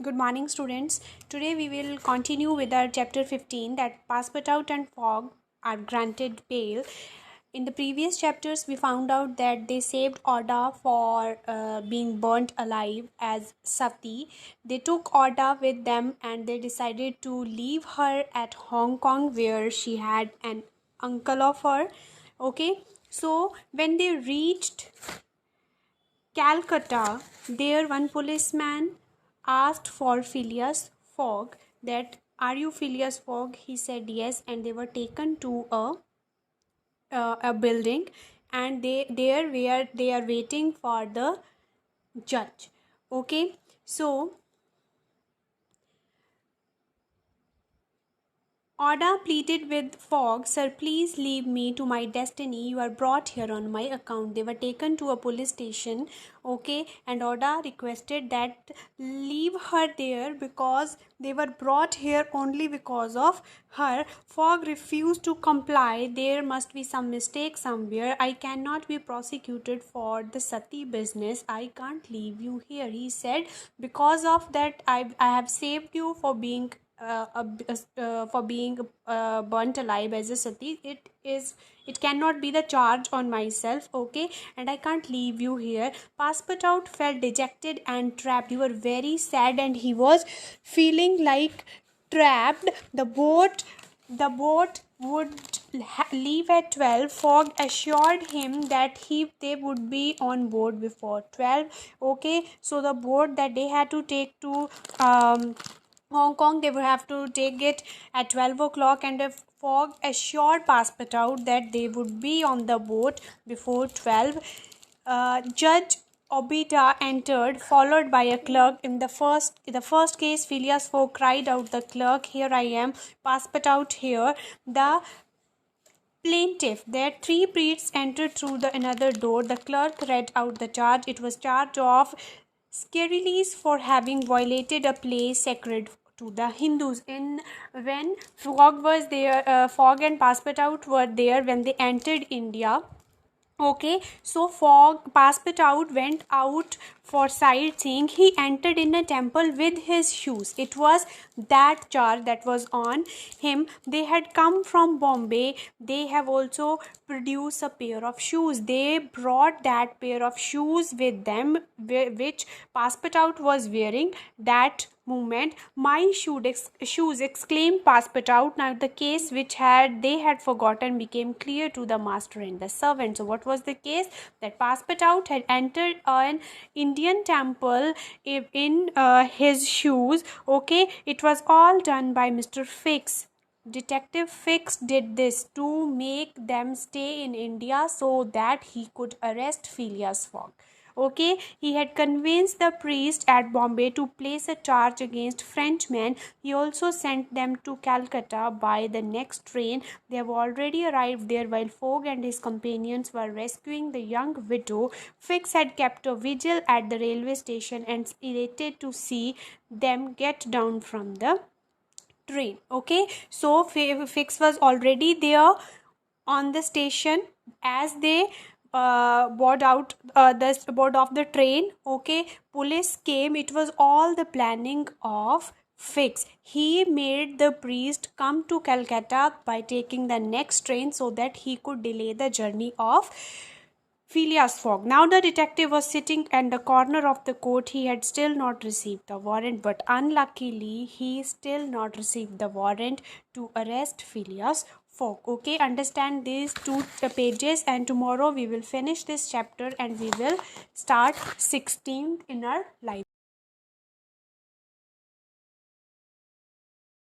Good morning, students. Today we will continue with our chapter 15, that Passepartout and Fogg are granted bail. In the previous chapters, we found out that they saved Oda for being burnt alive as Sati. They took Oda with them and they decided to leave her at Hong Kong, where she had an uncle of her. Okay, so when they reached Calcutta, there one policeman asked for Phileas Fogg, that are you Phileas Fogg? He said yes, and they were taken to a building, and they are waiting for the judge. Okay, so Oda pleaded with Fogg, "Sir, please leave me to my destiny. You are brought here on my account." They were taken to a police station, okay, and Oda requested that leave her there because they were brought here only because of her. Fogg refused to comply. "There must be some mistake somewhere. I cannot be prosecuted for the Sati business. I can't leave you here," he said. "Because of that, I have saved you for being burnt alive as a sati. It cannot be the charge on myself, okay, and I can't leave you here." Passepartout felt dejected and trapped. He was very sad and he was feeling like trapped. The boat would leave at 12. Fogg assured him that they would be on board before 12. Okay, so the boat that they had to take to Hong Kong, they would have to take it at 12 o'clock, and if Fogg assured Passepartout that they would be on the boat before 12. Judge Obita entered, followed by a clerk. In the first case, Phileas Fogg cried out, "The clerk, here I am, Passepartout here." The plaintiff, their three priests entered through another door. The clerk read out the charge. It was charge of scurrilous for having violated a place sacred to the Hindus. When Fogg was there, Fogg and Passepartout were there when they entered India. Okay, so Fogg Passepartout went out for sightseeing. He entered in a temple with his shoes. It was that charge that was on him. They had come from Bombay. They have also produced a pair of shoes. They brought that pair of shoes with them, which Passepartout was wearing that moment. "My shoes," exclaimed Passepartout. Now the case which they had forgotten became clear to the master and the servant. So what was the case? That Passepartout had entered an Indian temple in his shoes. Okay, it was all done by Mr. Fix. Detective Fix did this to make them stay in India so that he could arrest Phileas Fogg. Okay, he had convinced the priest at Bombay to place a charge against Frenchmen. He also sent them to Calcutta by the next train. They have already arrived there while Fogg and his companions were rescuing the young widow. Fix had kept a vigil at the railway station and elated to see them get down from the train. Okay, so Fix was already there on the station as they board off the train. Okay, police came. It was all the planning of Fix. He made the priest come to Calcutta by taking the next train so that he could delay the journey of Phileas Fogg. Now the detective was sitting in the corner of the court. He had still not received the warrant, but unluckily he still not received the warrant to arrest Phileas Fogg. Okay, understand these two pages, and tomorrow we will finish this chapter and we will start 16th in our life.